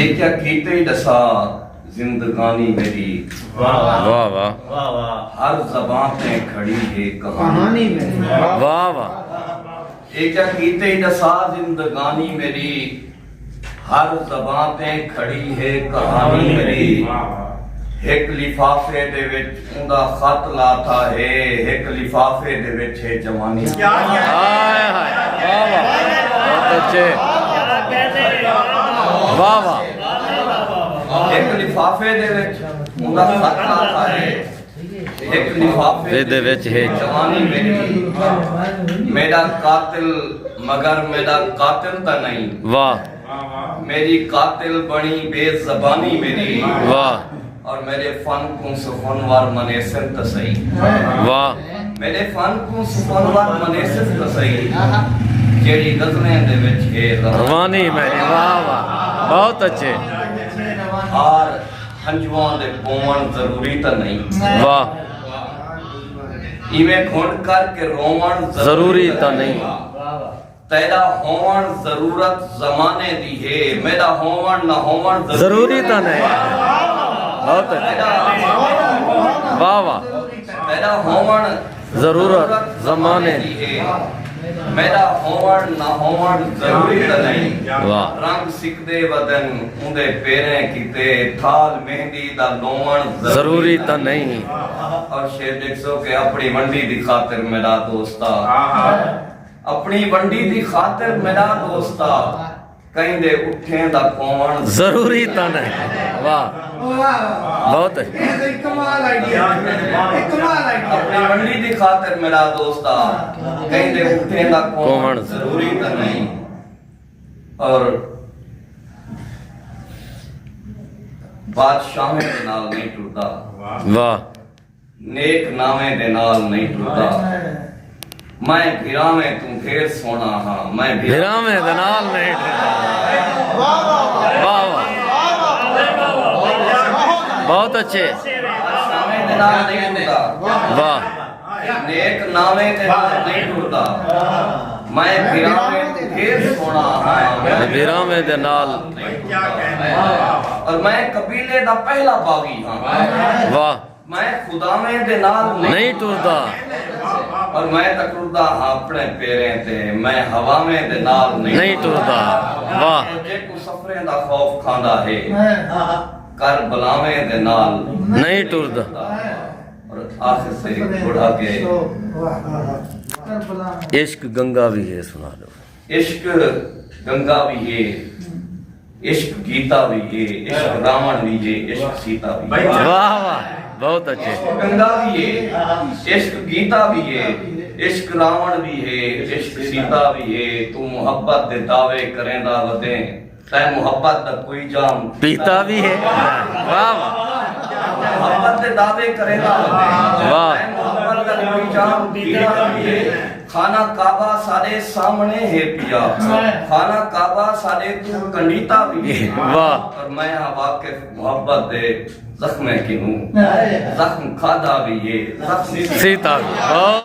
एक क्या कीते ही दसा जिंदगानी मेरी वाह वाह वाह वाह वाह वाह हर जबान पे खड़ी है कहानी मेरी वाह वाह एक क्या कीते ही दसा जिंदगानी मेरी हर जबान पे खड़ी है कहानी मेरी एक लिफाफे दे विच उंदा खत लाता है एक लिफाफे दे विच है जवानी हाय हाय वाह वाह बहुत अच्छे वाह वाह एक लिफाफे दे विच उंदा खत लाता है एक लिफाफे दे विच है जवानी मेरी मेरा कातिल मगर मेरा कातिल ता नहीं वाह मेरी कातिल बनी बेज़बानी मेरी वाह और मेरे फन को सुखनवार मनेसिर त सही वाह मेरे फन को सुखनवार मनेसिर त सही जेड़ी गज़लें दे विच है रवानी मेरी वाह वाह बहुत अच्छे और हंजुआं दे पोवण जरूरी त नहीं वाह इवें घुंड करके रोवण जरूरी तो नहीं तेरा होवण जरूरत जमाने दी है मेरा होवण न होवण जरूरी तो नहीं बहुत अच्छे वाह वाह तेरा होवण जरूरत जमाने दी है मेरा होवण न होवण जरूरी त नहीं वाह रंग सिकदे वदन उंदे पैरें कीते थाल मेहंदी दा लोवण जरूरी तो नहीं और शेर देखो कि अपनी मंडी दी खातिर मेरा दोस्ता अपनी मंडी दी खातिर मेरा दोस्ता कहीं दे उठे दा कौन जरूरी तो नहीं वाह बहुत अच्छे अपनी मंडी दी खातिर मेरा दोस्ता कहीं दे उठे दा कौन जरूरी तो नहीं और बादशाहें दे नाल नहीं टुरदा वाह नेक नामे दे नाल नहीं टुरदा मैं भिरावे तू ढेर सोना हां मैं भिरा में दनाल नहीं वाह वाह बहुत अच्छे नामे दे नाल नहीं टुरदा वाह नेक नामे दे नाल नहीं टुरदा मैं भिरावे तू ढेर सोना हां भिरा में दनाल और मैं कबीले दा पहला बागी हां वाह मैं खुदावे दे नाल नहीं टुरदा और मैं तकरुदा अपने पैरें ते मैं हवा में दे नाल नहीं टुरदा वाह जे को सफरे दा खौफ खांदा है कर बलावे दे नाल नहीं टुरदा और आखिर से बुढ़ा के इश्क गंगा भी है सुना दो इश्क गंगा भी है इश्क गीता भी है इश्क रावण भी है इश्क सीता भी है वाह वाह बहुत अच्छे गंगा भी है इश्क गीता भी है इश्क रावण भी है इश्क सीता भी है तू मोहब्बत दे दावे करेंदा वदे तै मोहब्बत दा कोई जाम पीता भी है वाह वाह मोहब्बत दे दावे करेंदा वदे वाह। तै मोहब्बत दा कोई जाम पीता भी है खाना काबा सारे सामने है पिया खाना काबा सारे तू कंडीता भी है वाह और मैं वाकिफ मोहब्बत दे जख्म की हूँ जख्म खादा भी है जख्म सीता भी बहुत